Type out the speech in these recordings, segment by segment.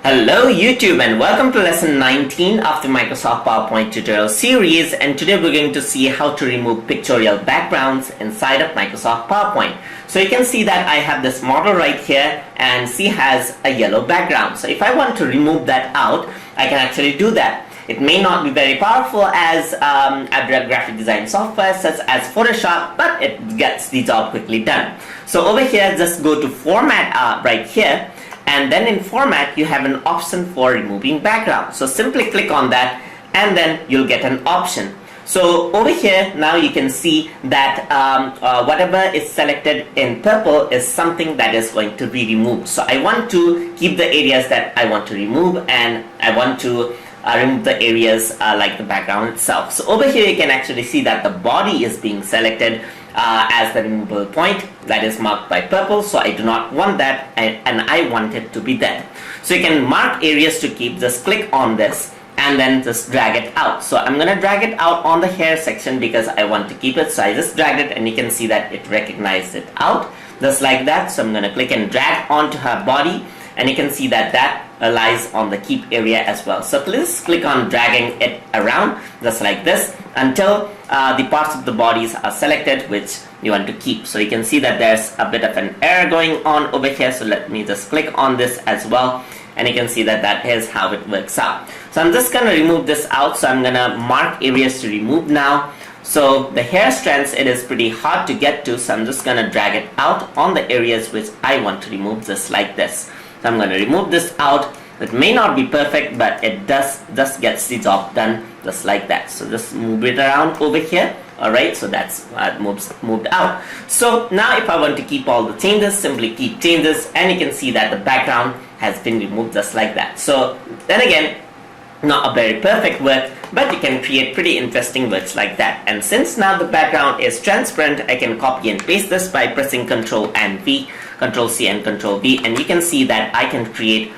Hello YouTube and welcome to lesson 19 of the Microsoft PowerPoint tutorial series, and today we're going to see how to remove pictorial backgrounds inside of Microsoft PowerPoint. So you can see that I have this model right here and C has a yellow background. So if I want to remove that out, I can actually do that. It may not be very powerful as abstract graphic design software such as Photoshop, but it gets the job quickly done. So over here, just go to Format right here. And then in Format, you have an option for removing background. So simply click on that and then you'll get an option. So over here, now you can see that whatever is selected in purple is something that is going to be removed. So I want to keep the areas that I want to remove, and I want to remove the areas like the background itself. So over here, you can actually see that the body is being selected as the removable point that is marked by purple, so I do not want that, and I want it to be there. So you can mark areas to keep. Just click on this and then just drag it out. So I'm gonna drag it out on the hair section because I want to keep it. So I just dragged it and you can see that it recognized it out just like that. So I'm gonna click and drag onto her body, and you can see that that lies on the keep area as well. So please click on dragging it around just like this until the parts of the bodies are selected which you want to keep. So you can see that there's a bit of an error going on over here. So let me just click on this as well, and you can see that that is how it works out. So I'm just gonna remove this out. So I'm gonna mark areas to remove now. So the hair strands, it is pretty hard to get to, so I'm just gonna drag it out on the areas which I want to remove just like this. So I'm going to remove this out. It may not be perfect, but it does gets the job done just like that. So just move it around over here. Alright, so that's moved out. So now if I want to keep all the changes, simply keep changes, and you can see that the background has been removed just like that. So then again, not a very perfect work, but you can create pretty interesting works like that. And since now the background is transparent, I can copy and paste this by pressing Ctrl and V, Ctrl C and Ctrl V, and you can see that I can create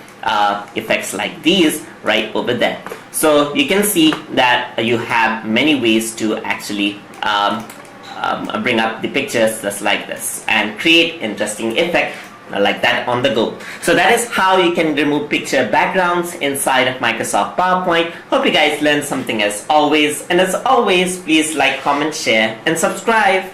effects like these right over there. So you can see that you have many ways to actually bring up the pictures just like this and create interesting effect like that on the go. So that is how you can remove picture backgrounds inside of Microsoft PowerPoint. Hope you guys learned something as always, and as always, please like, comment, share and subscribe.